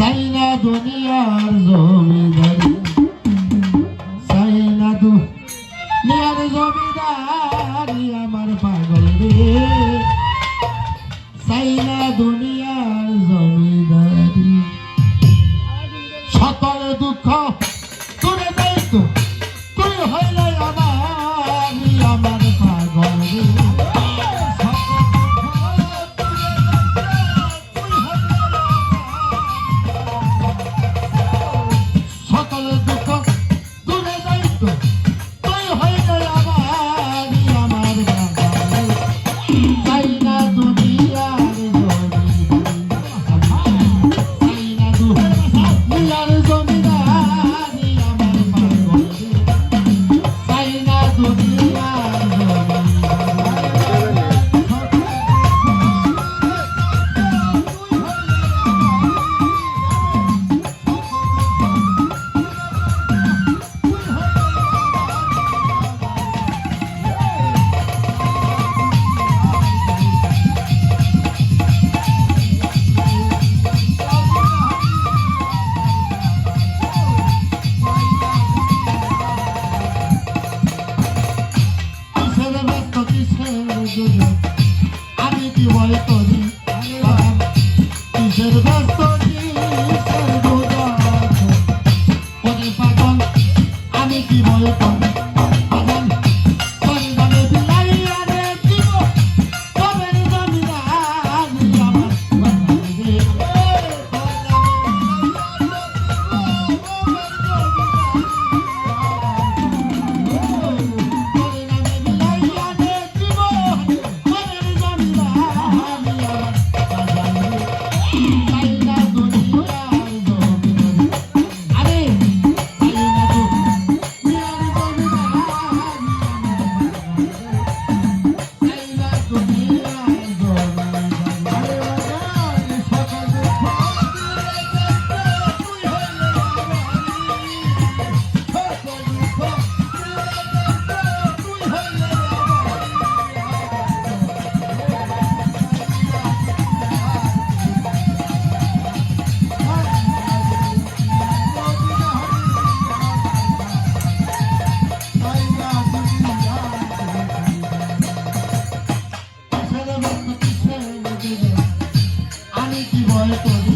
সাইনা দুনিয়ার জমিদারি সাইনা দুনিয়ার জমিদারি আমার পাগল রে সাইনা দুনিয়ার জমিদারি সকল দুঃখ তোরে দায়িত্ব তুই হইলে আমার পাগল রে আমি কি বল করি কিসের ব্যস্ত পাগল আমি কি বল করি আমি কি বল করি